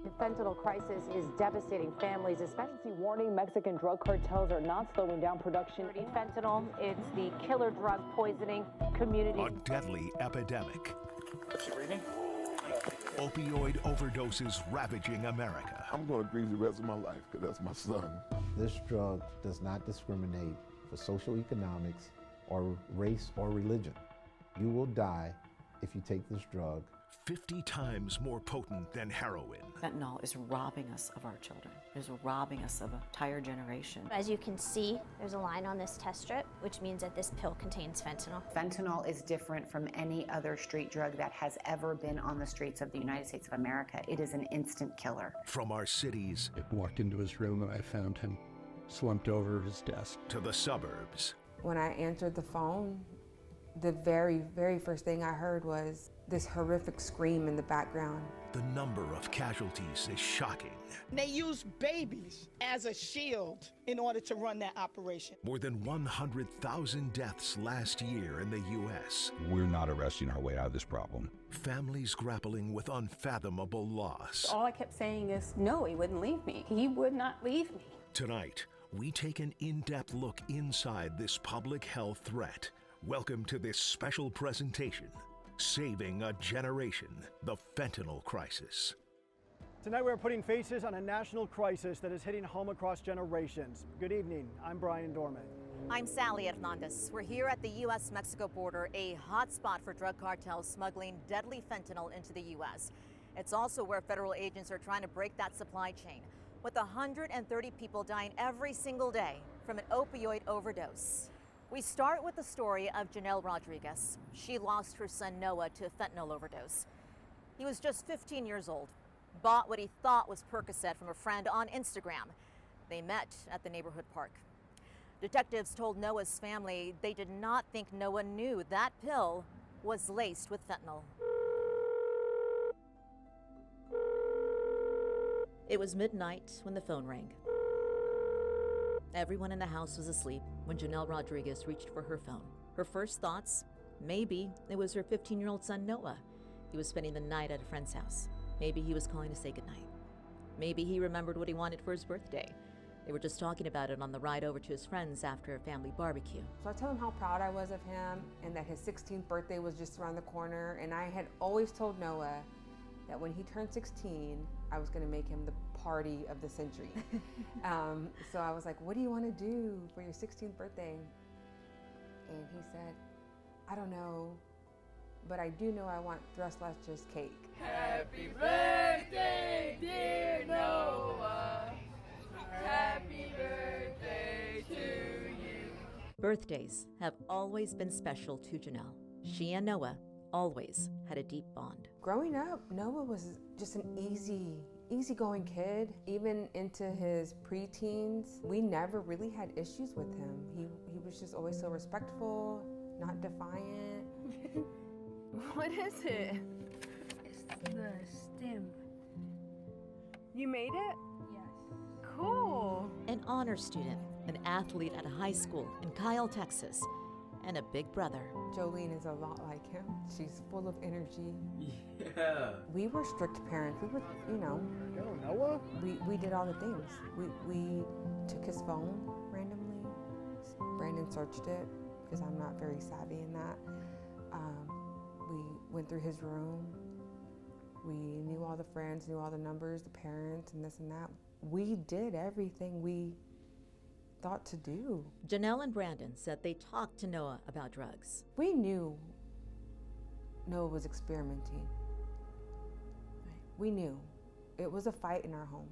The fentanyl crisis is devastating families, especially warning Mexican drug cartels are not slowing down production. Fentanyl, it's the killer drug poisoning community. A deadly epidemic. Is she reading? Opioid overdoses ravaging America. I'm going to grieve the rest of my life because that's my son. This drug does not discriminate for socioeconomics or race or religion. You will die if you take this drug. 50 times more potent than heroin. Fentanyl is robbing us of our children. It is robbing us of an entire generation. As you can see, there's a line on this test strip, which means that this pill contains fentanyl. Fentanyl is different from any other street drug that has ever been on the streets of the United States of America. It is an instant killer. From our cities, I walked into his room and I found him slumped over his desk. To the suburbs. When I answered the phone, the very first thing I heard was this horrific scream in the background. The number of casualties is shocking. They use babies as a shield in order to run that operation. More than 100,000 deaths last year in the U.S. We're not arresting our way out of this problem. Families grappling with unfathomable loss. All I kept saying is, no, he wouldn't leave me. He would not leave me. Tonight, we take an in-depth look inside this public health threat. Welcome to this special presentation, Saving a Generation, the Fentanyl Crisis. Tonight we're putting faces on a national crisis that is hitting home across generations. Good evening, I'm Brian Dorman. I'm Sally Hernandez. We're here at the U.S.-Mexico border, a hotspot for drug cartels smuggling deadly fentanyl into the U.S. It's also where federal agents are trying to break that supply chain, with 130 people dying every single day from an opioid overdose. We start with the story of Janelle Rodriguez. She lost her son Noah to a fentanyl overdose. He was just 15 years old, bought what he thought was Percocet from a friend on Instagram. They met at the neighborhood park. Detectives told Noah's family they did not think Noah knew that pill was laced with fentanyl. It was midnight when the phone rang. Everyone in the house was asleep when Janelle Rodriguez reached for her phone. Her first thoughts, maybe it was her 15-year-old son Noah. He was spending the night at a friend's house. Maybe he was calling to say goodnight. Maybe he remembered what he wanted for his birthday. They were just talking about it on the ride over to his friends after a family barbecue. So I told him how proud I was of him and that his 16th birthday was just around the corner. And I had always told Noah that when he turned 16, I was gonna make him the party of the century. So I was like, what do you wanna do for your 16th birthday? And he said, I don't know, but I do know I want Tres Leches cake. Happy birthday, dear Noah. Happy birthday to you. Birthdays have always been special to Janelle. She and Noah always had a deep bond. Growing up, Noah was just an easygoing kid. Even into his preteens, we never really had issues with him. He was just always so respectful, not defiant. What is it? It's the stem. You made it? Yes. Cool. An honor student, an athlete at a high school in Kyle, Texas, and a big brother. Jolene is a lot like him. She's full of energy. Yeah. We were strict parents. We were, Noah? We did all the things. We took his phone randomly. Brandon searched it because I'm not very savvy in that. We went through his room. We knew all the friends, knew all the numbers, the parents, and this and that. We did everything we thought to do. Janelle and Brandon said they talked to Noah about drugs. We knew Noah was experimenting. We knew. It was a fight in our home.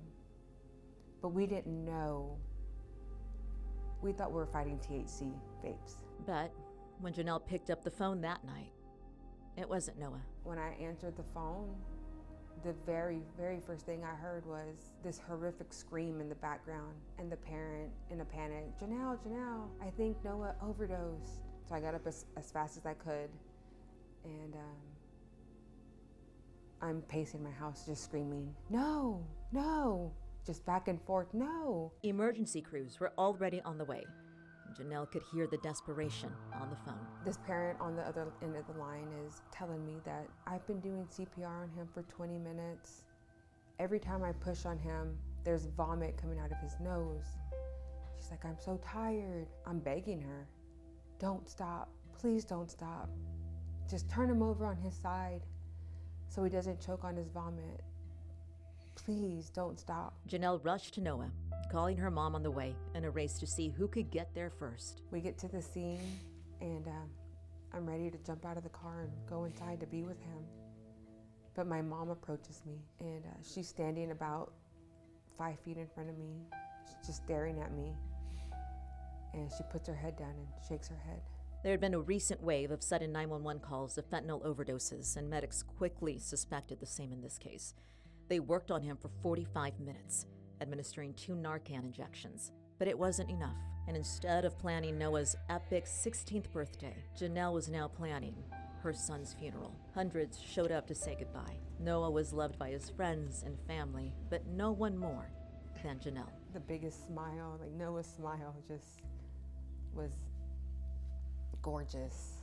But we didn't know. We thought we were fighting THC vapes. But when Janelle picked up the phone that night, it wasn't Noah. When I answered the phone, the very first thing I heard was this horrific scream in the background, and the parent in a panic, Janelle, I think Noah overdosed. So I got up as fast as I could, and I'm pacing my house just screaming, no, just back and forth, no. Emergency crews were already on the way. Janelle could hear the desperation on the phone. This parent on the other end of the line is telling me that I've been doing CPR on him for 20 minutes Every time I push on him, there's vomit coming out of his nose. She's like, I'm so tired. I'm begging her, don't stop, please don't stop. Just turn him over on his side so he doesn't choke on his vomit. Please don't stop. Janelle rushed to Noah, calling her mom on the way in a race to see who could get there first. We get to the scene and I'm ready to jump out of the car and go inside to be with him. But my mom approaches me and she's standing about 5 feet in front of me. She's just staring at me. And she puts her head down and shakes her head. There had been a recent wave of sudden 911 calls of fentanyl overdoses, and medics quickly suspected the same in this case. They worked on him for 45 minutes, administering 2 Narcan injections. But it wasn't enough, and instead of planning Noah's epic 16th birthday, Janelle was now planning her son's funeral. Hundreds showed up to say goodbye. Noah was loved by his friends and family, but no one more than Janelle. The biggest smile, like Noah's smile, just was gorgeous.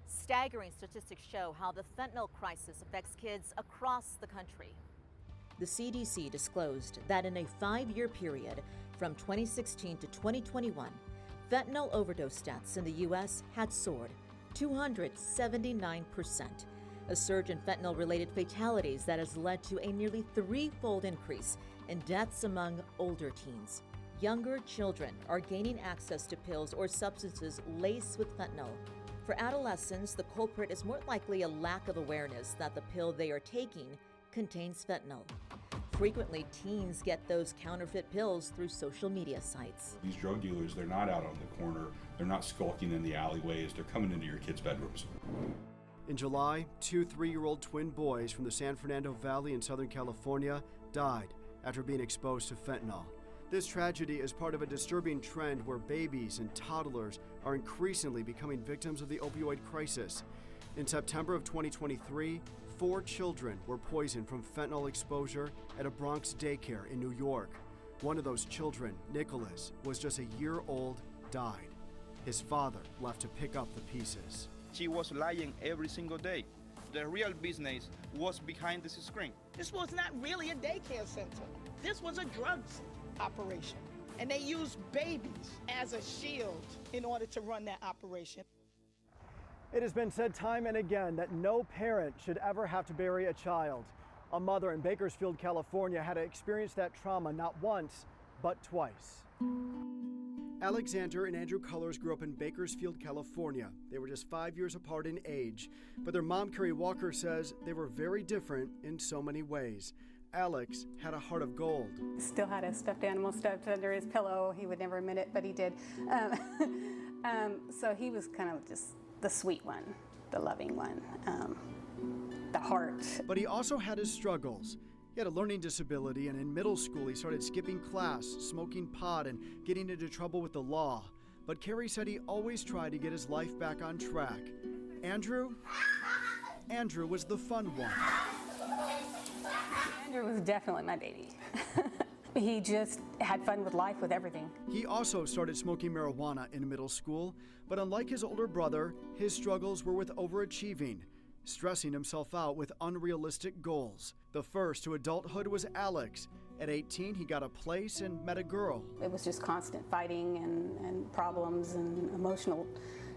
Staggering statistics show how the fentanyl crisis affects kids across the country. The CDC disclosed that in a 5-year period from 2016 to 2021, fentanyl overdose deaths in the U.S. had soared 279%, a surge in fentanyl-related fatalities that has led to a nearly 3-fold increase in deaths among older teens. Younger children are gaining access to pills or substances laced with fentanyl. For adolescents, the culprit is more likely a lack of awareness that the pill they are taking contains fentanyl. Frequently, teens get those counterfeit pills through social media sites. These drug dealers, they're not out on the corner. They're not skulking in the alleyways. They're coming into your kids' bedrooms. In July, 2 3-year-old twin boys from the San Fernando Valley in Southern California died after being exposed to fentanyl. This tragedy is part of a disturbing trend where babies and toddlers are increasingly becoming victims of the opioid crisis. In September of 2023, 4 children were poisoned from fentanyl exposure at a Bronx daycare in New York. One of those children, Nicholas, was just a year old, died. His father left to pick up the pieces. She was lying every single day. The real business was behind this screen. This was not really a daycare center. This was a drugs operation. And they used babies as a shield in order to run that operation. It has been said time and again that no parent should ever have to bury a child. A mother in Bakersfield, California had to experience that trauma not once, but twice. Alexander and Andrew Cullors grew up in Bakersfield, California. They were just 5 years apart in age, but their mom, Carrie Walker, says they were very different in so many ways. Alex had a heart of gold. Still had a stuffed animal stuffed under his pillow. He would never admit it, but he did. So he was kind of just the sweet one, the loving one, the heart. But he also had his struggles. He had a learning disability, and in middle school he started skipping class, smoking pot, and getting into trouble with the law. But Carrie said he always tried to get his life back on track. Andrew was the fun one. Andrew was definitely my baby. He just had fun with life, with everything. He also started smoking marijuana in middle school, but unlike his older brother, his struggles were with overachieving, stressing himself out with unrealistic goals. The first to adulthood was Alex. At 18, he got a place and met a girl. It was just constant fighting and problems and emotional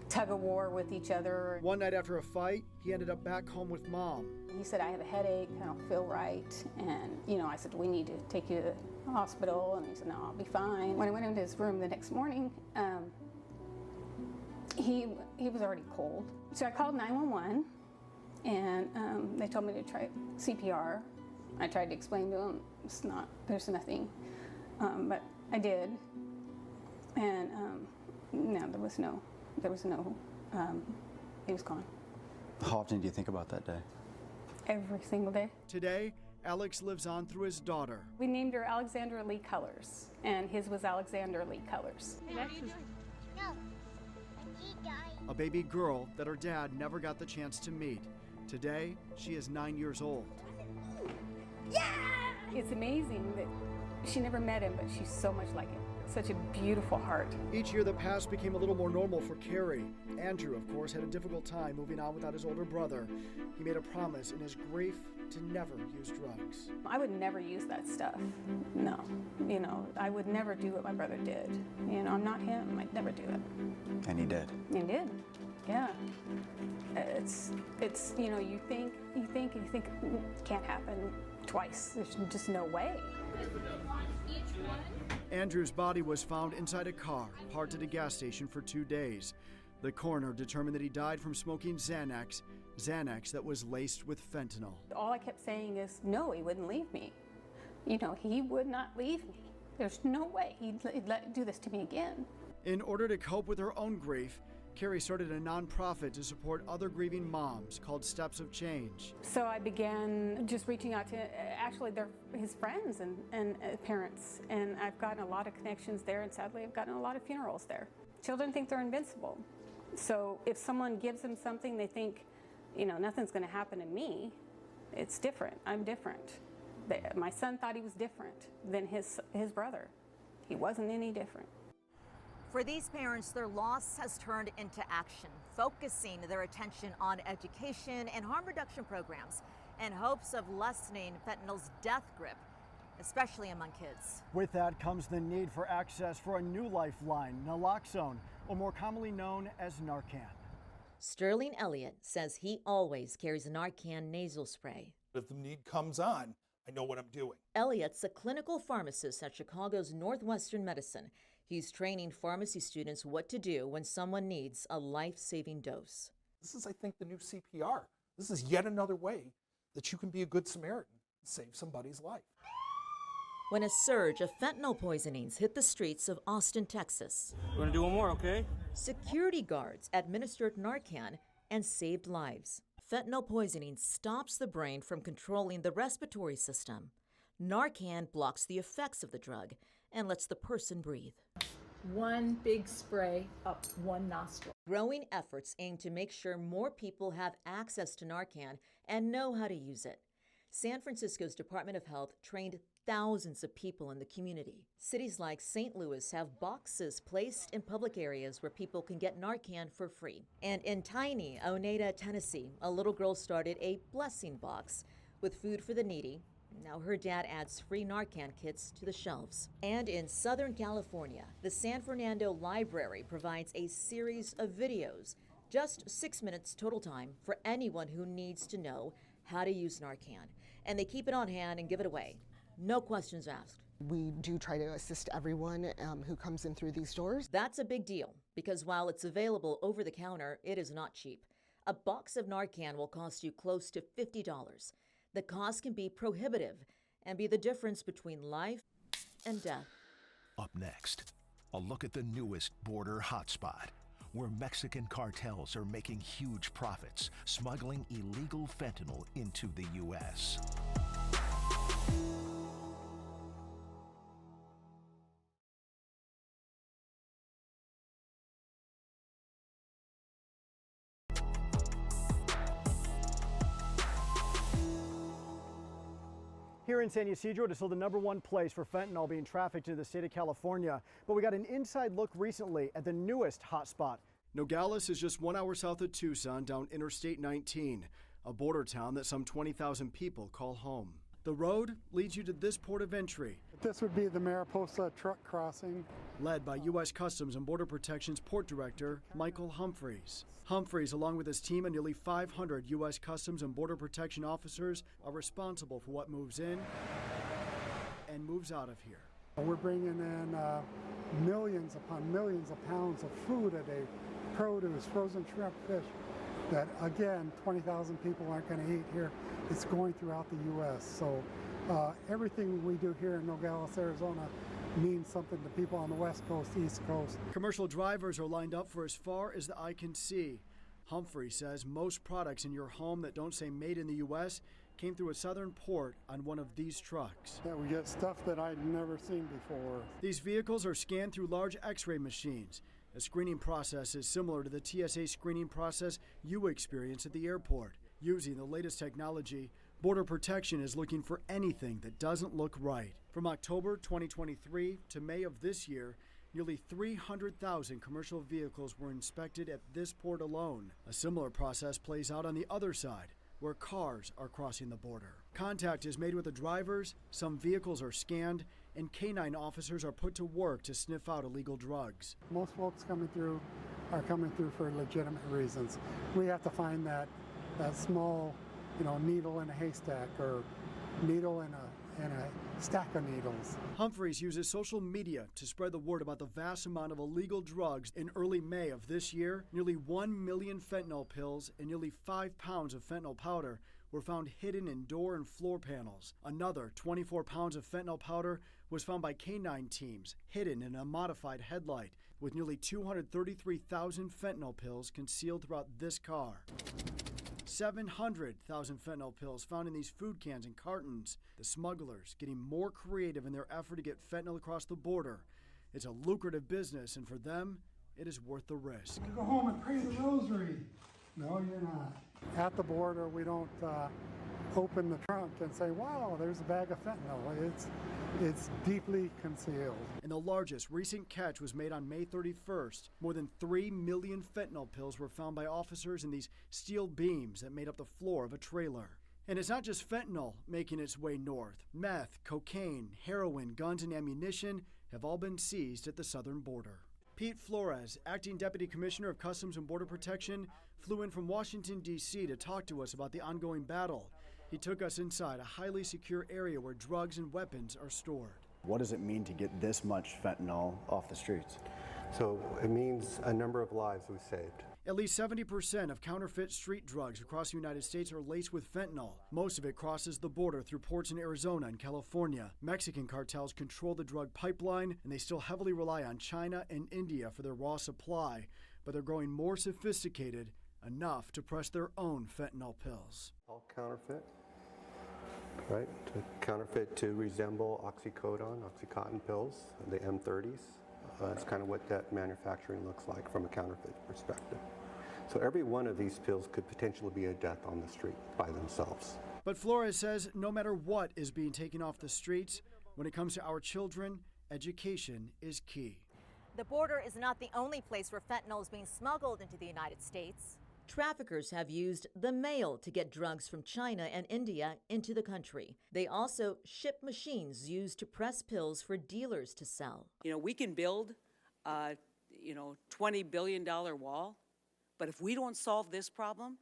tug-of-war with each other. One night after a fight, he ended up back home with Mom. He said, I have a headache, I don't feel right. And, I said, we need to take you to the hospital. And he said, no, I'll be fine. When I went into his room the next morning, he was already cold. So I called 911, and they told me to try CPR. I tried to explain to him, there's nothing. But I did. And no, he was gone. How often do you think about that day? Every single day. Today, Alex lives on through his daughter. We named her Alexandra Lee Cullors, and his was Alexander Lee Cullors. Hey, what are you doing? No. A baby girl that her dad never got the chance to meet. Today, she is 9 years old. Yeah! It's amazing that she never met him, but she's so much like him. such a beautiful heart. Each year that passed became a little more normal for Carrie. Andrew, of course, had a difficult time moving on without his older brother. He made a promise in his grief to never use drugs. I would never use that stuff. No. You know, I would never do what my brother did. You know, I'm not him. I'd never do it. And he did. He did. Yeah. It's you know, you think it can't happen twice. There's just no way. Andrew's body was found inside a car, parked at a gas station for 2 days. The coroner determined that he died from smoking Xanax that was laced with fentanyl. All I kept saying is, no, he wouldn't leave me. You know, he would not leave me. There's no way he'd do this to me again. In order to cope with her own grief, Carrie started a nonprofit to support other grieving moms called Steps of Change. So I began just reaching out to actually his friends and parents, and I've gotten a lot of connections there, and sadly I've gotten a lot of funerals there. Children think they're invincible. So if someone gives them something, they think, you know, nothing's going to happen to me. It's different. I'm different. My son thought he was different than his brother. He wasn't any different. For these parents, their loss has turned into action, focusing their attention on education and harm reduction programs in hopes of lessening fentanyl's death grip, especially among kids. With that comes the need for access for a new lifeline, naloxone, or more commonly known as Narcan. Sterling Elliott says he always carries a Narcan nasal spray. If the need comes on, I know what I'm doing. Elliott's a clinical pharmacist at Chicago's Northwestern Medicine. He's training pharmacy students what to do when someone needs a life-saving dose. This is, I think, the new CPR. This is yet another way that you can be a good Samaritan and save somebody's life. When a surge of fentanyl poisonings hit the streets of Austin, Texas. We're gonna do one more, okay? Security guards administered Narcan and saved lives. Fentanyl poisoning stops the brain from controlling the respiratory system. Narcan blocks the effects of the drug and lets the person breathe. One big spray up one nostril. Growing efforts aim to make sure more people have access to Narcan and know how to use it. San Francisco's Department of Health trained thousands of people in the community. Cities like St. Louis have boxes placed in public areas where people can get Narcan for free. And in tiny Oneida, Tennessee, a little girl started a blessing box with food for the needy. Now her dad adds free Narcan kits to the shelves. And in Southern California, the San Fernando Library provides a series of videos, just 6 minutes total time for anyone who needs to know how to use Narcan. And they keep it on hand and give it away. No questions asked. We do try to assist everyone who comes in through these doors. That's a big deal, because while it's available over the counter, it is not cheap. A box of Narcan will cost you close to $50. The cost can be prohibitive and be the difference between life and death. Up next, a look at the newest border hotspot, where Mexican cartels are making huge profits, smuggling illegal fentanyl into the U.S. Here in San Ysidro, it is still the #1 place for fentanyl being trafficked into the state of California. But we got an inside look recently at the newest hotspot. Nogales is just 1 hour south of Tucson down Interstate 19, a border town that some 20,000 people call home. The road leads you to this port of entry. This would be the Mariposa truck crossing. Led by U.S. Customs and Border Protection's Port Director, Michael Humphreys. Humphreys, along with his team of nearly 500 U.S. Customs and Border Protection officers, are responsible for what moves in and moves out of here. We're bringing in millions upon millions of pounds of food a day, produce, frozen shrimp, fish, that again, 20,000 people aren't going to eat here. It's going throughout the U.S. So everything we do here in Nogales, Arizona means something to people on the West Coast, East Coast. Commercial drivers are lined up for as far as the eye can see. Humphrey says most products in your home that don't say made in the U.S. came through a southern port on one of these trucks. Yeah, we get stuff that I'd never seen before. These vehicles are scanned through large x-ray machines. The screening process is similar to the TSA screening process you experience at the airport. Using the latest technology, Border Protection is looking for anything that doesn't look right. From October 2023 to May of this year, nearly 300,000 commercial vehicles were inspected at this port alone. A similar process plays out on the other side, where cars are crossing the border. Contact is made with the drivers, some vehicles are scanned, and canine officers are put to work to sniff out illegal drugs. Most folks coming through are coming through for legitimate reasons. We have to find that small, needle in a haystack or needle in a stack of needles. Humphreys uses social media to spread the word about the vast amount of illegal drugs. In early May of this year, nearly 1 million fentanyl pills and nearly 5 pounds of fentanyl powder were found hidden in door and floor panels. Another 24 pounds of fentanyl powder was found by canine teams, hidden in a modified headlight, with nearly 233,000 fentanyl pills concealed throughout this car. 700,000 fentanyl pills found in these food cans and cartons. The smugglers getting more creative in their effort to get fentanyl across the border. It's a lucrative business, and for them, it is worth the risk. Go home and pray the rosary. No, you're not. At the border, we don't open the trunk and say, wow, there's a bag of fentanyl. It's deeply concealed. And the largest recent catch was made on May 31st. More than 3 million fentanyl pills were found by officers in these steel beams that made up the floor of a trailer. And it's not just fentanyl making its way north. Meth, cocaine, heroin, guns, and ammunition have all been seized at the southern border. Pete Flores, Acting Deputy Commissioner of Customs and Border Protection, flew in from Washington, D.C. to talk to us about the ongoing battle. He took us inside a highly secure area where drugs and weapons are stored. What does it mean to get this much fentanyl off the streets? So it means a number of lives we've saved. At least 70% of counterfeit street drugs across the United States are laced with fentanyl. Most of it crosses the border through ports in Arizona and California. Mexican cartels control the drug pipeline, and they still heavily rely on China and India for their raw supply. But they're growing more sophisticated, enough to press their own fentanyl pills. All counterfeit, right? To counterfeit to resemble Oxycontin pills, the M30s. That's kind of what that manufacturing looks like from a counterfeit perspective. So every one of these pills could potentially be a death on the street by themselves. But Flores says no matter what is being taken off the streets, when it comes to our children, education is key. The border is not the only place where fentanyl is being smuggled into the United States. Traffickers have used the mail to get drugs from China and India into the country. They also ship machines used to press pills for dealers to sell. We can build a, $20 billion wall, but if we don't solve this problem,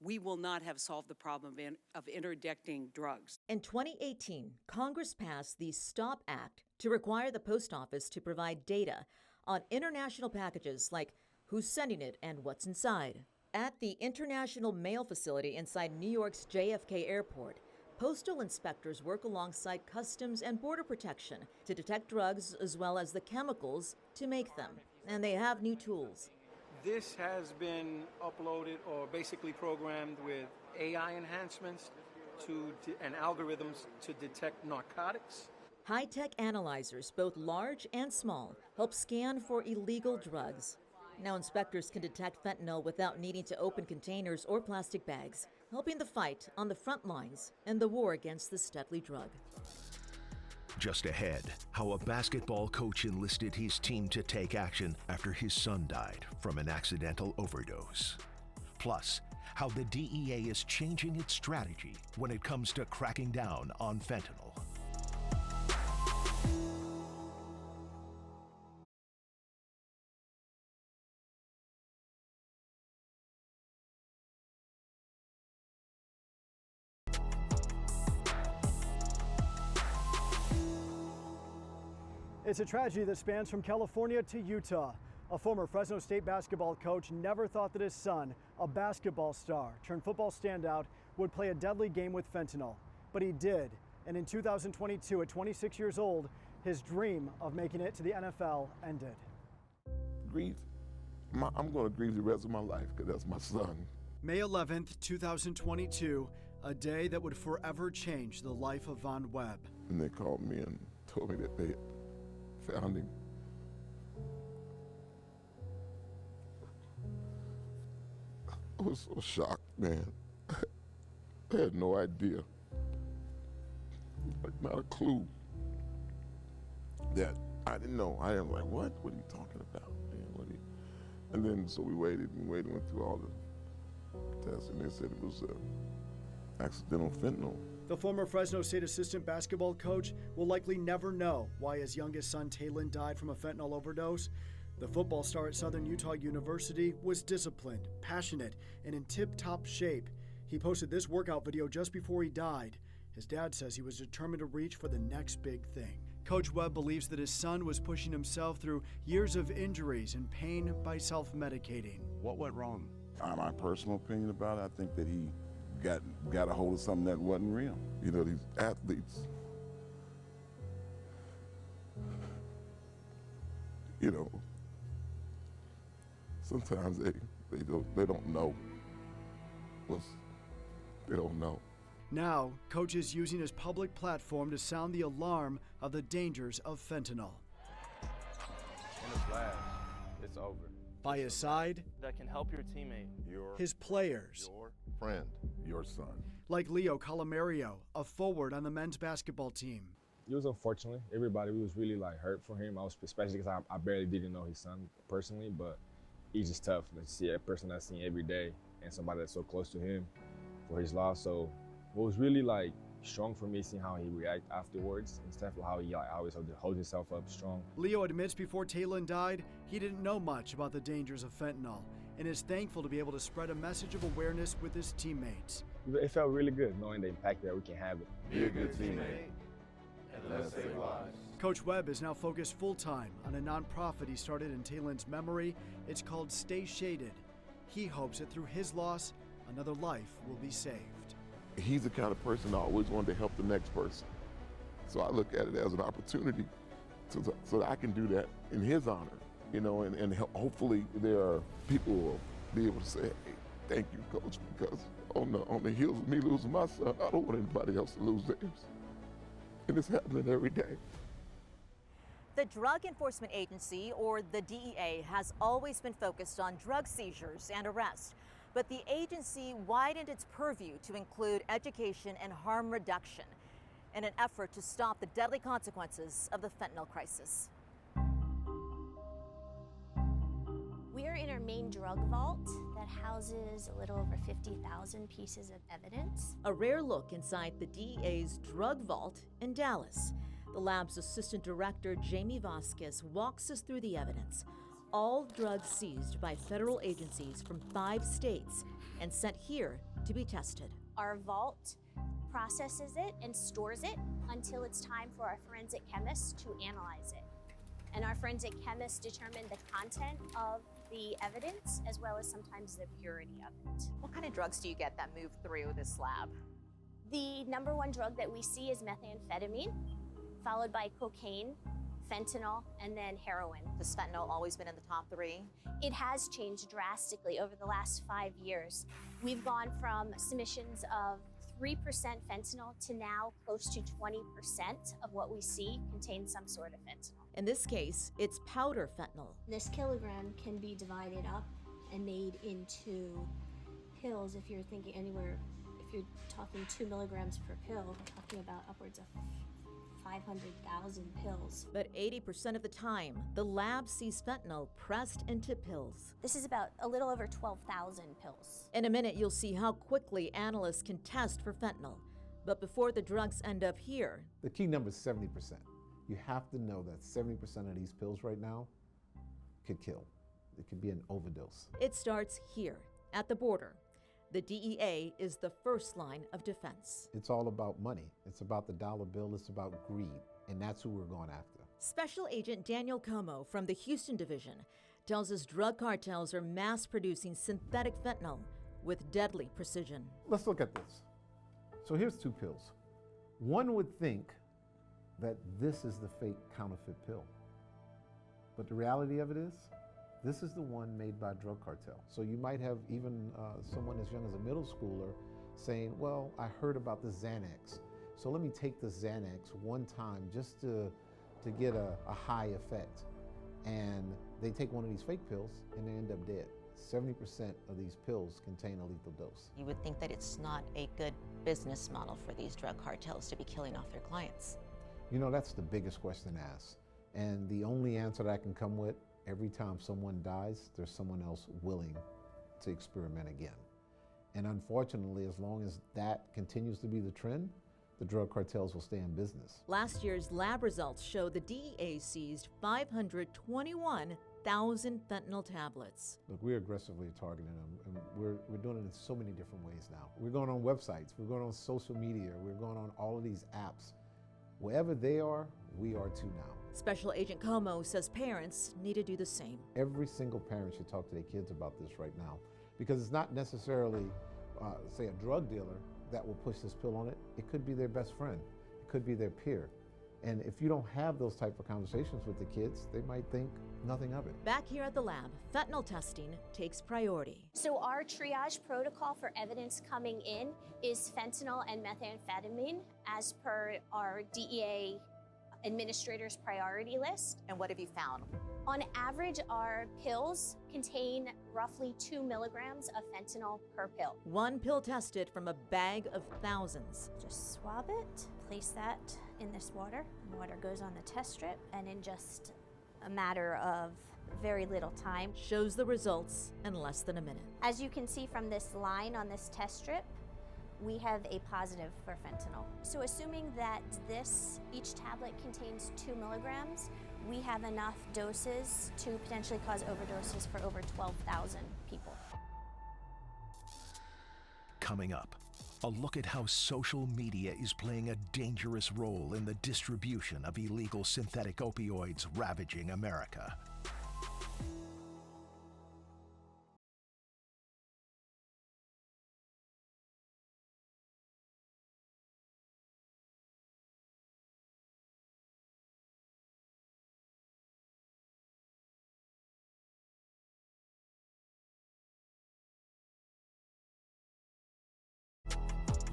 we will not have solved the problem of interdicting drugs. In 2018, Congress passed the STOP Act to require the post office to provide data on international packages like who's sending it and what's inside. At the International Mail Facility inside New York's JFK Airport, postal inspectors work alongside Customs and Border Protection to detect drugs as well as the chemicals to make them. And they have new tools. This has been uploaded or basically programmed with AI enhancements and algorithms to detect narcotics. High-tech analyzers, both large and small, help scan for illegal drugs. Now inspectors can detect fentanyl without needing to open containers or plastic bags, helping the fight on the front lines and the war against this deadly drug. Just ahead, how a basketball coach enlisted his team to take action after his son died from an accidental overdose. Plus, how the DEA is changing its strategy when it comes to cracking down on fentanyl. It's a tragedy that spans from California to Utah. A former Fresno State basketball coach never thought that his son, a basketball star turned football standout, would play a deadly game with fentanyl. But he did. And in 2022, at 26 years old, his dream of making it to the NFL ended. Grief. I'm going to grieve the rest of my life because that's my son. May 11th, 2022, a day that would forever change the life of Von Webb. And they called me and told me that they found him. I was so shocked, man. I had no idea. not a clue that I didn't know. I am like, what? What are you talking about? Man, what are you? And then so we waited and waited, went through all the tests, and they said it was accidental fentanyl. The former Fresno State assistant basketball coach will likely never know why his youngest son, Talon, died from a fentanyl overdose. The football star at Southern Utah University was disciplined, passionate, and in tip-top shape. He posted this workout video just before he died. His dad says he was determined to reach for the next big thing. Coach Webb believes that his son was pushing himself through years of injuries and pain by self-medicating. What went wrong? My personal opinion about it, I think that he got a hold of something that wasn't real. You know, these athletes, you know, sometimes they don't know they don't know. Now, Coach is using his public platform to sound the alarm of the dangers of fentanyl. In a flash, it's over. By his side, That can help your teammate. his players, your friend, your son. like Leo Colomario, a forward on the men's basketball team. It was unfortunate. Everybody was really like hurt for him. Especially because I barely didn't know his son personally, but he's just tough to see a person that's seen every day and somebody that's so close to him for his loss. So what was really like strong for me seeing how he react afterwards and stuff, how he always holds himself up strong. Leo admits before Talon died, he didn't know much about the dangers of fentanyl and is thankful to be able to spread a message of awareness with his teammates. It felt really good knowing the impact that we can have it. Be a good teammate and let's save lives. Coach Webb is now focused full-time on a nonprofit he started in Talon's memory. It's called Stay Shaded. He hopes that through his loss, another life will be saved. He's the kind of person that always wanted to help the next person. So I look at it as an opportunity so that I can do that in his honor, you know, and hopefully there are people who will be able to say, hey, thank you, Coach, because on the heels of me losing my son, I don't want anybody else to lose theirs. And it's happening every day. The Drug Enforcement Agency, or the DEA, has always been focused on drug seizures and arrests. But the agency widened its purview to include education and harm reduction in an effort to stop the deadly consequences of the fentanyl crisis. We are in our main drug vault that houses a little over 50,000 pieces of evidence. A rare look inside the DEA's drug vault in Dallas. The lab's assistant director, Jamie Vasquez, walks us through the evidence. All drugs seized by federal agencies from 5 states and sent here to be tested. Our vault processes it and stores it until it's time for our forensic chemists to analyze it. And our forensic chemists determine the content of the evidence as well as sometimes the purity of it. What kind of drugs do you get that move through this lab? The number one drug that we see is methamphetamine, followed by cocaine, fentanyl, and then heroin. Has fentanyl always been in the top 3? It has changed drastically over the last 5 years. We've gone from submissions of 3% fentanyl to now close to 20% of what we see contains some sort of fentanyl. In this case, it's powder fentanyl. This kilogram can be divided up and made into pills. If you're thinking anywhere, if you're talking 2 milligrams per pill, we're talking about upwards of 500,000 pills. But 80% of the time, the lab sees fentanyl pressed into pills. This is about a little over 12,000 pills. In a minute, you'll see how quickly analysts can test for fentanyl. But before the drugs end up here, the key number is 70%. You have to know that 70% of these pills right now could kill. It could be an overdose. It starts here, at the border. The DEA is the first line of defense. It's all about money. It's about the dollar bill. It's about greed. And that's who we're going after. Special Agent Daniel Como from the Houston Division tells us drug cartels are mass producing synthetic fentanyl with deadly precision. Let's look at this. So here's 2 pills. One would think that this is the fake counterfeit pill. But the reality of it is, this is the one made by a drug cartel. So you might have even someone as young as a middle schooler saying, well, I heard about the Xanax. So let me take the Xanax one time just to get a high effect. And they take one of these fake pills and they end up dead. 70% of these pills contain a lethal dose. You would think that it's not a good business model for these drug cartels to be killing off their clients. You know, that's the biggest question asked. And the only answer that I can come with, every time someone dies, there's someone else willing to experiment again. And unfortunately, as long as that continues to be the trend, the drug cartels will stay in business. Last year's lab results show the DEA seized 521,000 fentanyl tablets. Look, we're aggressively targeting them, and we're doing it in so many different ways now. We're going on websites, we're going on social media, we're going on all of these apps. Wherever they are, we are too now. Special Agent Como says parents need to do the same. Every single parent should talk to their kids about this right now, because it's not necessarily, say, a drug dealer that will push this pill on it. It could be their best friend. It could be their peer. And if you don't have those type of conversations with the kids, they might think nothing of it. Back here at the lab, fentanyl testing takes priority. So our triage protocol for evidence coming in is fentanyl and methamphetamine as per our DEA administrator's priority list. And what have you found? On average, our pills contain roughly 2 milligrams of fentanyl per pill. One pill tested from a bag of thousands. Just swab it, place that in this water. Water goes on the test strip, and in just a matter of very little time, shows the results in less than a minute. As you can see from this line on this test strip, we have a positive for fentanyl. So assuming that each tablet contains 2 milligrams, we have enough doses to potentially cause overdoses for over 12,000 people. Coming up, a look at how social media is playing a dangerous role in the distribution of illegal synthetic opioids ravaging America.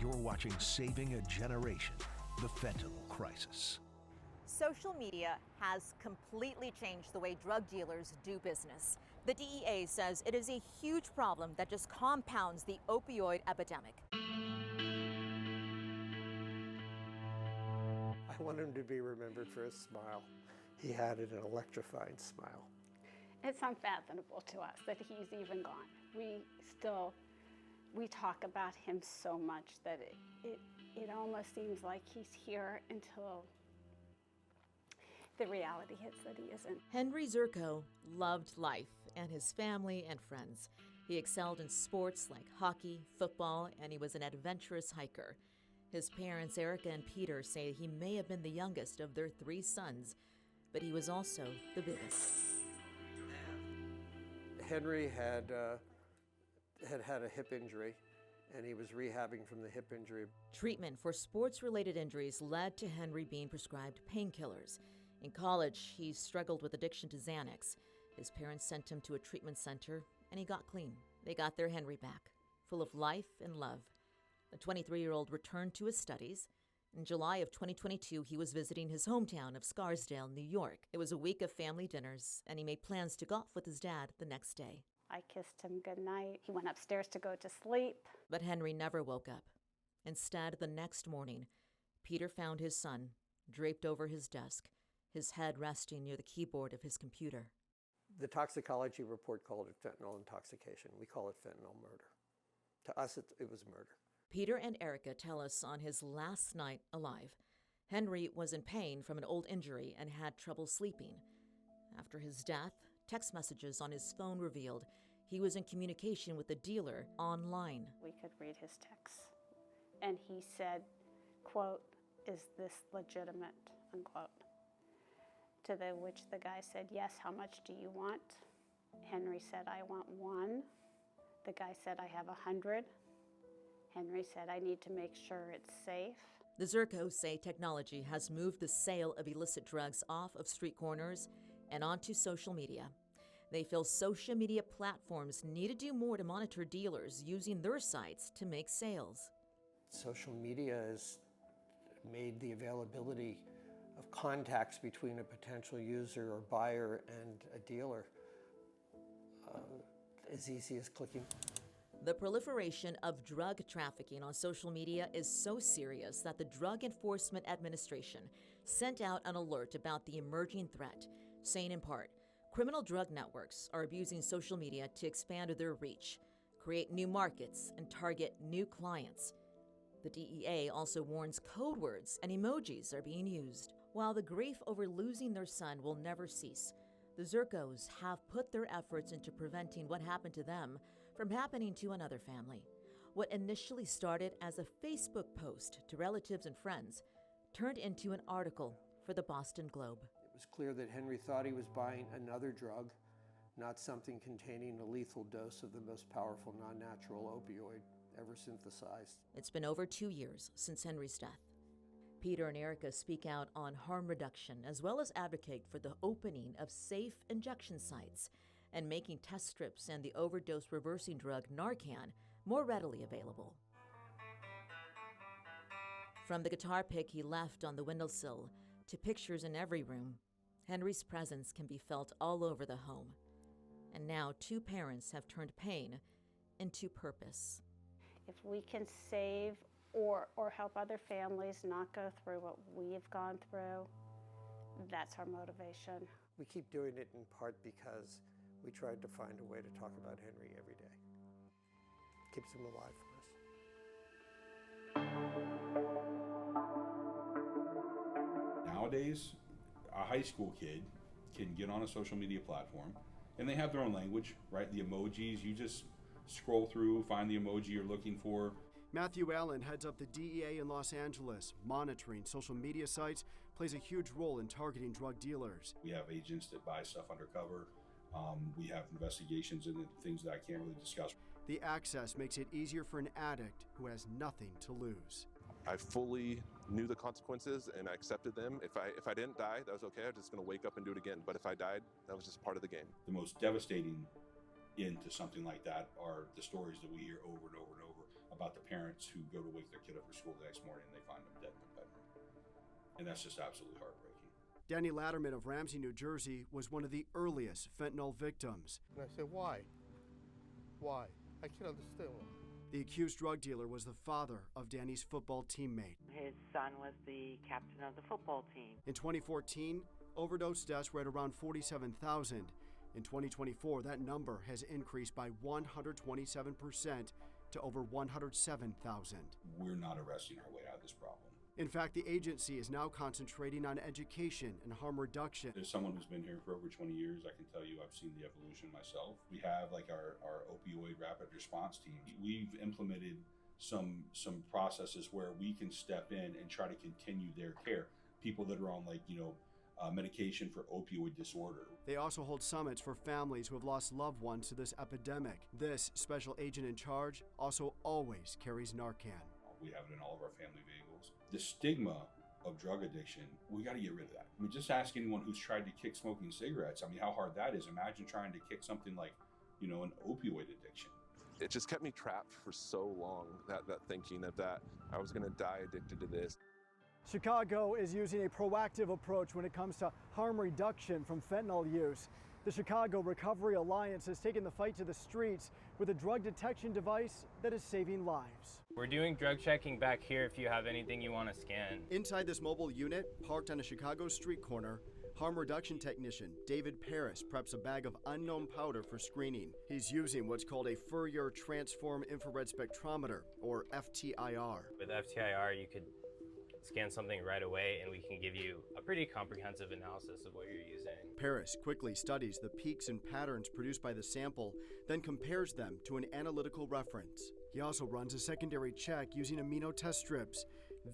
You're watching Saving a Generation, the Fentanyl Crisis. Social media has completely changed the way drug dealers do business. The DEA says it is a huge problem that just compounds the opioid epidemic. I want him to be remembered for his smile. He had an electrifying smile. It's unfathomable to us that he's even gone. We talk about him so much that it almost seems like he's here until the reality hits that he isn't. Henry Zerko loved life and his family and friends. He excelled in sports like hockey, football, and he was an adventurous hiker. His parents, Erica and Peter, say he may have been the youngest of their 3 sons, but he was also the biggest. Henry had a hip injury, and he was rehabbing from the hip injury. Treatment for sports-related injuries led to Henry being prescribed painkillers. In college, he struggled with addiction to Xanax. His parents sent him to a treatment center, and he got clean. They got their Henry back, full of life and love. The 23-year-old returned to his studies. In July of 2022, he was visiting his hometown of Scarsdale, New York. It was a week of family dinners, and he made plans to golf with his dad the next day. I kissed him goodnight. He went upstairs to go to sleep. But Henry never woke up. Instead, the next morning, Peter found his son draped over his desk, his head resting near the keyboard of his computer. The toxicology report called it fentanyl intoxication. We call it fentanyl murder. To us, it was murder. Peter and Erica tell us on his last night alive, Henry was in pain from an old injury and had trouble sleeping. After his death, text messages on his phone revealed he was in communication with the dealer online. We could read his texts, and he said, quote, "Is this legitimate?" unquote. To which the guy said, "Yes, how much do you want?" Henry said, "I want 1. The guy said, "I have 100. Henry said, "I need to make sure it's safe." The Zerkos say technology has moved the sale of illicit drugs off of street corners and onto social media. They feel social media platforms need to do more to monitor dealers using their sites to make sales. Social media has made the availability of contacts between a potential user or buyer and a dealer as easy as clicking. The proliferation of drug trafficking on social media is so serious that the Drug Enforcement Administration sent out an alert about the emerging threat, saying in part, criminal drug networks are abusing social media to expand their reach, create new markets, and target new clients. The DEA also warns code words and emojis are being used. While the grief over losing their son will never cease, the Zirkos have put their efforts into preventing what happened to them from happening to another family. What initially started as a Facebook post to relatives and friends turned into an article for the Boston Globe. It was clear that Henry thought he was buying another drug, not something containing a lethal dose of the most powerful non-natural opioid ever synthesized. It's been over 2 years since Henry's death. Peter and Erica speak out on harm reduction as well as advocate for the opening of safe injection sites and making test strips and the overdose reversing drug Narcan more readily available. From the guitar pick he left on the windowsill to pictures in every room, Henry's presence can be felt all over the home. And now 2 parents have turned pain into purpose. If we can save or help other families not go through what we've gone through, that's our motivation. We keep doing it in part because we tried to find a way to talk about Henry every day. Keeps him alive for us. Nowadays, a high school kid can get on a social media platform and they have their own language, right? The emojis, you just scroll through, find the emoji you're looking for. Matthew Allen heads up the DEA in Los Angeles. Monitoring social media sites plays a huge role in targeting drug dealers. We have agents that buy stuff undercover. We have investigations into things that I can't really discuss. The access makes it easier for an addict who has nothing to lose. I fully knew the consequences and I accepted them. If I didn't die, that was okay. I was just going to wake up and do it again. But if I died, that was just part of the game. The most devastating into something like that are the stories that we hear over and over and over about the parents who go to wake their kid up for school the next morning and they find them dead in their bedroom. And that's just absolutely heartbreaking. Danny Latterman of Ramsey, New Jersey, was one of the earliest fentanyl victims. And I said, why? Why? I can't understand. The accused drug dealer was the father of Danny's football teammate. His son was the captain of the football team. In 2014, overdose deaths were at around 47,000. In 2024, that number has increased by 127% to over 107,000. We're not arresting our way out of this problem. In fact, the agency is now concentrating on education and harm reduction. As someone who's been here for over 20 years, I can tell you I've seen the evolution myself. We have like our opioid rapid response team. We've implemented some processes where we can step in and try to continue their care. People that are on medication for opioid disorder. They also hold summits for families who have lost loved ones to this epidemic. This special agent in charge also always carries Narcan. We have it in all of our family vehicles. The stigma of drug addiction, we got to get rid of that. I mean, just ask anyone who's tried to kick smoking cigarettes. I mean, how hard that is. Imagine trying to kick something like, an opioid addiction. It just kept me trapped for so long, that thinking that I was going to die addicted to this. Chicago is using a proactive approach when it comes to harm reduction from fentanyl use. The Chicago Recovery Alliance has taken the fight to the streets with a drug detection device that is saving lives. We're doing drug checking back here if you have anything you want to scan. Inside this mobile unit, parked on a Chicago street corner, harm reduction technician David Paris preps a bag of unknown powder for screening. He's using what's called a Fourier Transform Infrared Spectrometer, or FTIR. With FTIR, you could scan something right away and we can give you a pretty comprehensive analysis of what you're using. Paris quickly studies the peaks and patterns produced by the sample, then compares them to an analytical reference. He also runs a secondary check using amino test strips.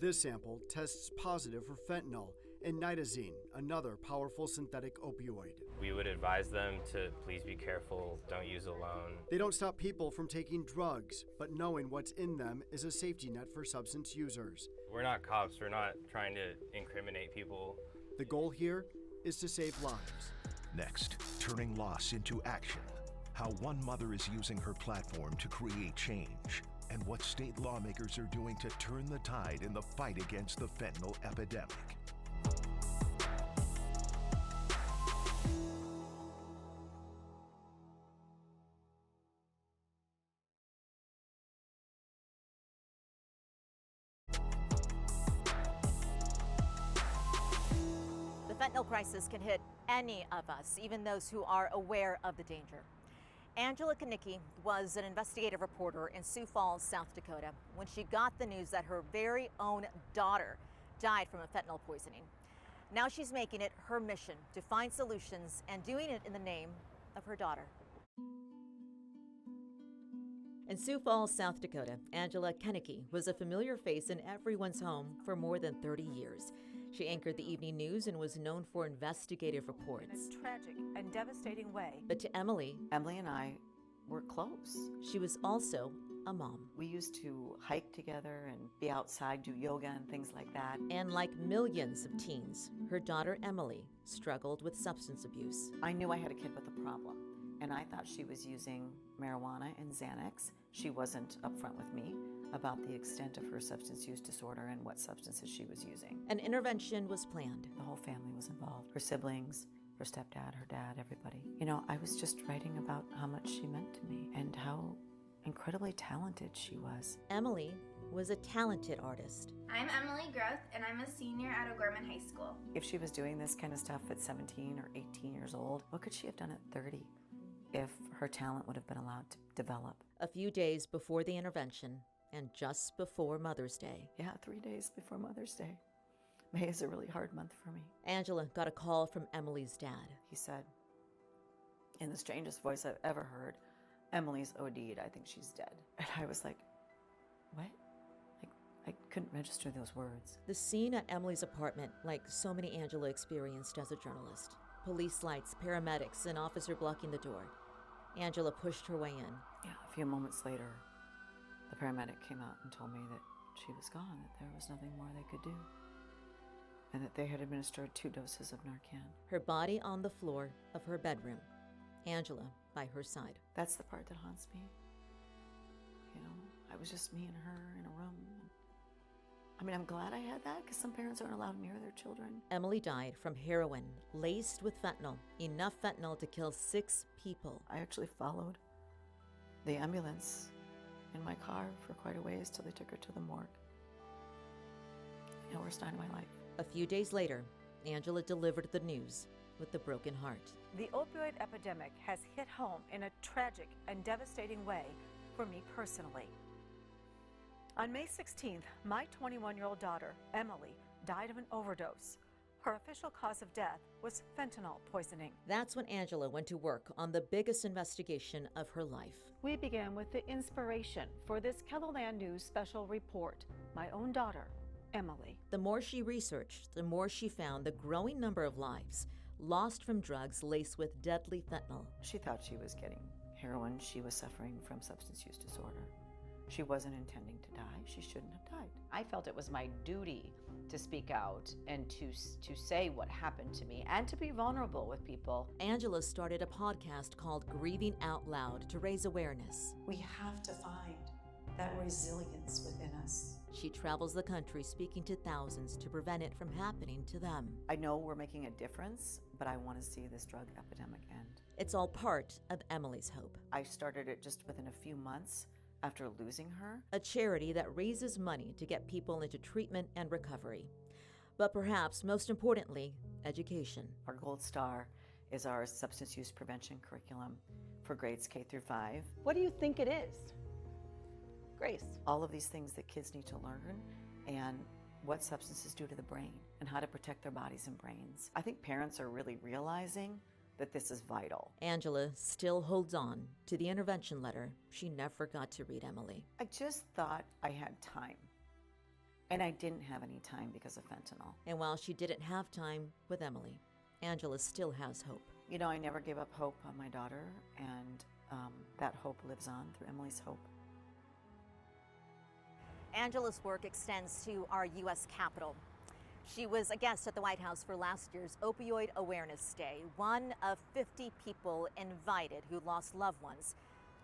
This sample tests positive for fentanyl and nitazene, another powerful synthetic opioid. We would advise them to please be careful, don't use alone. They don't stop people from taking drugs, but knowing what's in them is a safety net for substance users. We're not cops, we're not trying to incriminate people. The goal here is to save lives. Next, turning loss into action. How one mother is using her platform to create change, and what state lawmakers are doing to turn the tide in the fight against the fentanyl epidemic. fentanyl crisis can hit any of us, even those who are aware of the danger. Angela Kanicki was an investigative reporter in Sioux Falls, South Dakota, when she got the news that her very own daughter died from a fentanyl poisoning. Now she's making it her mission to find solutions and doing it in the name of her daughter. In Sioux Falls, South Dakota, Angela Kanicki was a familiar face in everyone's home for more than 30 years. She anchored the evening news and was known for investigative reports. In a tragic and devastating way. But to Emily and I were close. She was also a mom. We used to hike together and be outside, do yoga and things like that. And like millions of teens, her daughter Emily struggled with substance abuse. I knew I had a kid with a problem, and I thought she was using marijuana and Xanax. She wasn't upfront with me about the extent of her substance use disorder and what substances she was using. An intervention was planned. The whole family was involved. Her siblings, her stepdad, her dad, everybody. You know, I was just writing about how much she meant to me and how incredibly talented she was. Emily was a talented artist. I'm Emily Groth, and I'm a senior at O'Gorman High School. If she was doing this kind of stuff at 17 or 18 years old, what could she have done at 30 if her talent would have been allowed to develop? A few days before the intervention and just before Mother's Day. Yeah, 3 days before Mother's Day. May is a really hard month for me. Angela got a call from Emily's dad. He said, in the strangest voice I've ever heard, Emily's OD'd, I think she's dead. And I was like, what? I couldn't register those words. The scene at Emily's apartment, like so many Angela experienced as a journalist. Police lights, paramedics, an officer blocking the door. Angela pushed her way in. Yeah, a few moments later, the paramedic came out and told me that she was gone, that there was nothing more they could do, and that they had administered 2 doses of Narcan. Her body on the floor of her bedroom. Angela by her side. That's the part that haunts me. You know, I was just me and her in a room. I mean, I'm glad I had that because some parents aren't allowed near their children. Emily died from heroin laced with fentanyl, enough fentanyl to kill 6 people. I actually followed the ambulance in my car for quite a ways till they took her to the morgue. The worst night of my life. A few days later, Angela delivered the news with a broken heart. The opioid epidemic has hit home in a tragic and devastating way for me personally. On May 16th, my 21-year-old daughter, Emily, died of an overdose. Her official cause of death was fentanyl poisoning. That's when Angela went to work on the biggest investigation of her life. We began with the inspiration for this KELOLAND News special report, my own daughter, Emily. The more she researched, the more she found the growing number of lives lost from drugs laced with deadly fentanyl. She thought she was getting heroin. She was suffering from substance use disorder. She wasn't intending to die. She shouldn't have died. I felt it was my duty to speak out and to say what happened to me and to be vulnerable with people. Angela started a podcast called Grieving Out Loud to raise awareness. We have to find that resilience within us. She travels the country speaking to thousands to prevent it from happening to them. I know we're making a difference, but I want to see this drug epidemic end. It's all part of Emily's hope. I started it just within a few months after losing her. A charity that raises money to get people into treatment and recovery. But perhaps most importantly, education. Our gold star is our substance use prevention curriculum for grades K through 5. What do you think it is? Grace. All of these things that kids need to learn and what substances do to the brain and how to protect their bodies and brains. I think parents are really realizing that this is vital. Angela still holds on to the intervention letter she never got to read Emily. I just thought I had time. And I didn't have any time because of fentanyl. And while she didn't have time with Emily, Angela still has hope. You know, I never gave up hope on my daughter, and that hope lives on through Emily's hope. Angela's work extends to our U.S. Capitol. She was a guest at the White House for last year's Opioid Awareness Day, one of 50 people invited who lost loved ones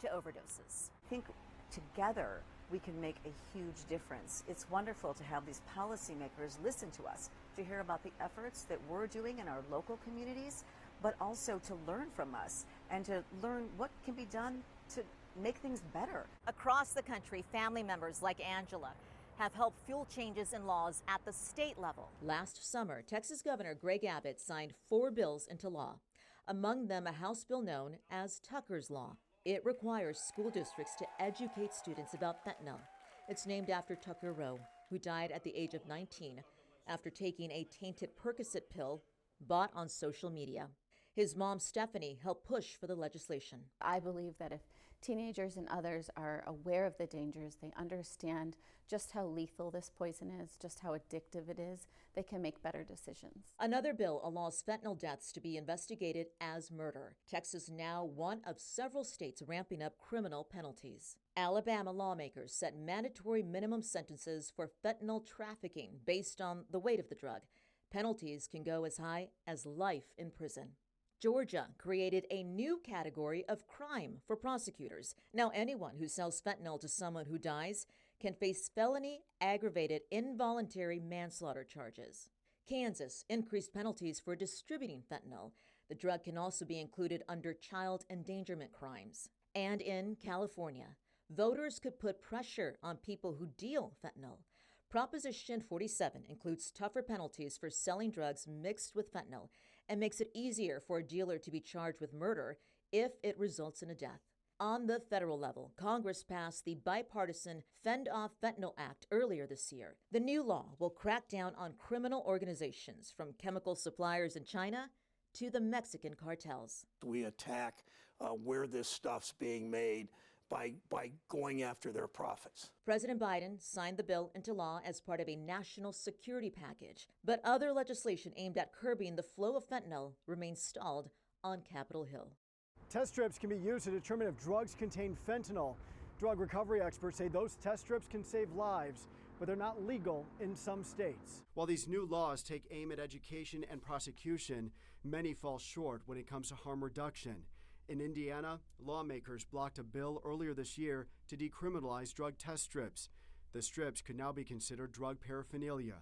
to overdoses. I think together we can make a huge difference. It's wonderful to have these policymakers listen to us, to hear about the efforts that we're doing in our local communities, but also to learn from us and to learn what can be done to make things better. Across the country, family members like Angela have helped fuel changes in laws at the state level. Last summer, Texas Governor Greg Abbott signed 4 bills into law, among them a House bill known as Tucker's Law. It requires school districts to educate students about fentanyl. It's named after Tucker Rowe, who died at the age of 19 after taking a tainted Percocet pill bought on social media. His mom, Stephanie, helped push for the legislation. I believe that if teenagers and others are aware of the dangers, they understand just how lethal this poison is, just how addictive it is, they can make better decisions. Another bill allows fentanyl deaths to be investigated as murder. Texas now one of several states ramping up criminal penalties. Alabama lawmakers set mandatory minimum sentences for fentanyl trafficking based on the weight of the drug. Penalties can go as high as life in prison. Georgia created a new category of crime for prosecutors. Now anyone who sells fentanyl to someone who dies can face felony aggravated involuntary manslaughter charges. Kansas increased penalties for distributing fentanyl. The drug can also be included under child endangerment crimes. And in California, voters could put pressure on people who deal fentanyl. Proposition 47 includes tougher penalties for selling drugs mixed with fentanyl and makes it easier for a dealer to be charged with murder if it results in a death. On the federal level, Congress passed the bipartisan Fend Off Fentanyl Act earlier this year. The new law will crack down on criminal organizations from chemical suppliers in China to the Mexican cartels. We attack where this stuff's being made by going after their profits. President Biden signed the bill into law as part of a national security package, but other legislation aimed at curbing the flow of fentanyl remains stalled on Capitol Hill. Test strips can be used to determine if drugs contain fentanyl. Drug recovery experts say those test strips can save lives, but they're not legal in some states. While these new laws take aim at education and prosecution, many fall short when it comes to harm reduction. In Indiana, lawmakers blocked a bill earlier this year to decriminalize drug test strips. The strips could now be considered drug paraphernalia.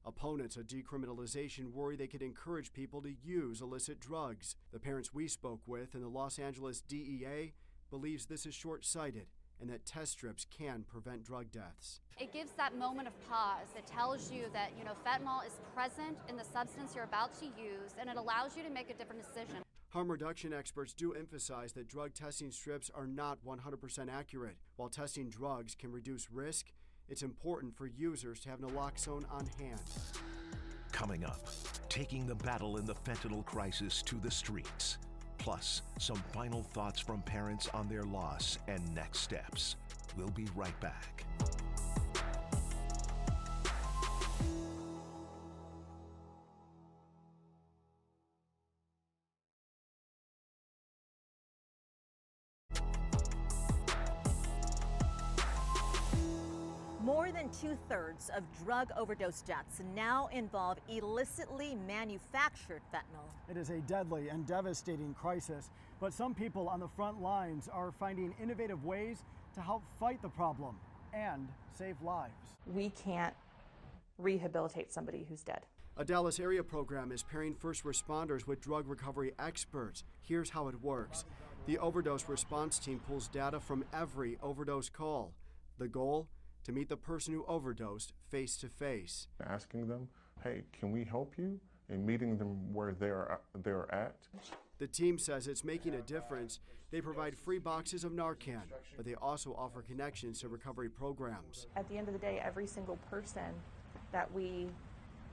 Opponents of decriminalization worry they could encourage people to use illicit drugs. The parents we spoke with in the Los Angeles DEA believes this is short-sighted and that test strips can prevent drug deaths. It gives that moment of pause. It tells you that, fentanyl is present in the substance you're about to use, and it allows you to make a different decision. Harm reduction experts do emphasize that drug testing strips are not 100% accurate. While testing drugs can reduce risk, it's important for users to have naloxone on hand. Coming up, taking the battle in the fentanyl crisis to the streets. Plus, some final thoughts from parents on their loss and next steps. We'll be right back. More than 2/3 of drug overdose deaths now involve illicitly manufactured fentanyl. It is a deadly and devastating crisis, but some people on the front lines are finding innovative ways to help fight the problem and save lives. We can't rehabilitate somebody who's dead. A Dallas area program is pairing first responders with drug recovery experts. Here's how it works. The overdose response team pulls data from every overdose call. The goal? To meet the person who overdosed face to face. Asking them, hey, can we help you? And meeting them where they're at. The team says it's making a difference. They provide free boxes of Narcan, but they also offer connections to recovery programs. At the end of the day, every single person that we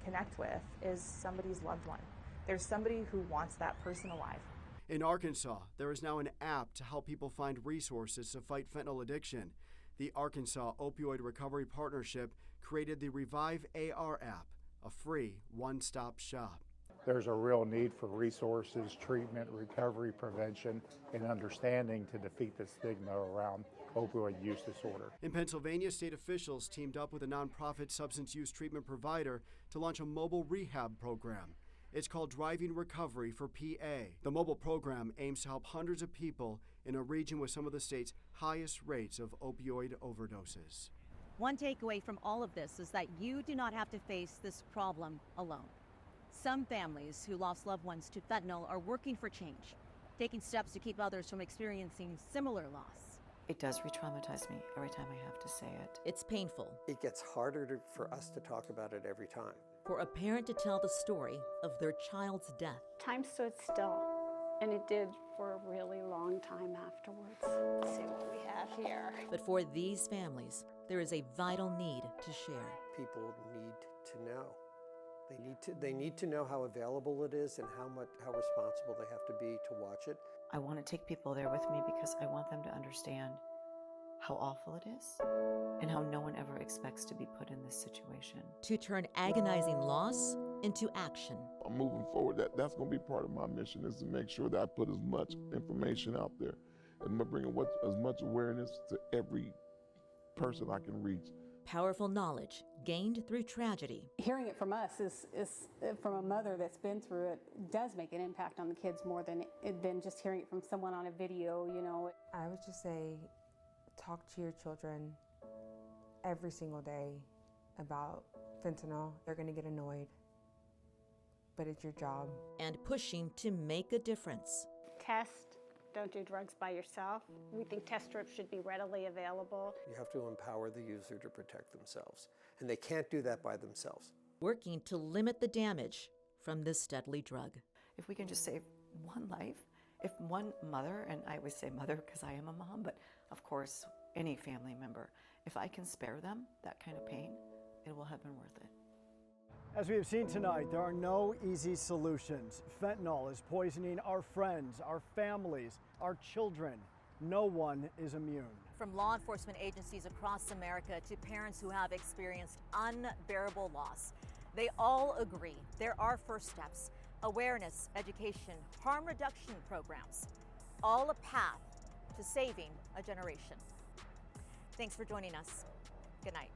connect with is somebody's loved one. There's somebody who wants that person alive. In Arkansas, there is now an app to help people find resources to fight fentanyl addiction. The Arkansas Opioid Recovery Partnership created the Revive AR app, a free one-stop shop. There's a real need for resources, treatment, recovery, prevention, and understanding to defeat the stigma around opioid use disorder. In Pennsylvania, state officials teamed up with a nonprofit substance use treatment provider to launch a mobile rehab program. It's called Driving Recovery for PA. The mobile program aims to help hundreds of people in a region with some of the state's highest rates of opioid overdoses. One takeaway from all of this is that you do not have to face this problem alone. Some families who lost loved ones to fentanyl are working for change, taking steps to keep others from experiencing similar loss. It does re-traumatize me every time I have to say it. It's painful. It gets harder for us to talk about it every time. For a parent to tell the story of their child's death. Time stood still, and it did for a really long time afterwards. Let's see what we have here. But for these families, there is a vital need to share. People need to know. They need to know how available it is and how responsible they have to be to watch it. I want to take people there with me because I want them to understand how awful it is and how no one ever expects to be put in this situation. To turn agonizing loss into action. I'm moving forward. That's going to be part of my mission, is to make sure that I put as much information out there and bring as much awareness to every person I can reach. Powerful knowledge gained through tragedy. Hearing it from us is from a mother that's been through it, does make an impact on the kids more than just hearing it from someone on a video, you know. I would just say, talk to your children every single day about fentanyl. They're going to get annoyed, but it's your job. And pushing to make a difference. Test. Don't do drugs by yourself. We think test strips should be readily available. You have to empower the user to protect themselves, and they can't do that by themselves. Working to limit the damage from this deadly drug. If we can just save one life, if one mother, and I always say mother because I am a mom, but of course any family member, if I can spare them that kind of pain, it will have been worth it. As we have seen tonight, there are no easy solutions. Fentanyl is poisoning our friends, our families, our children. No one is immune. From law enforcement agencies across America to parents who have experienced unbearable loss, they all agree there are first steps: awareness, education, harm reduction programs, all a path to saving a generation. Thanks for joining us. Good night.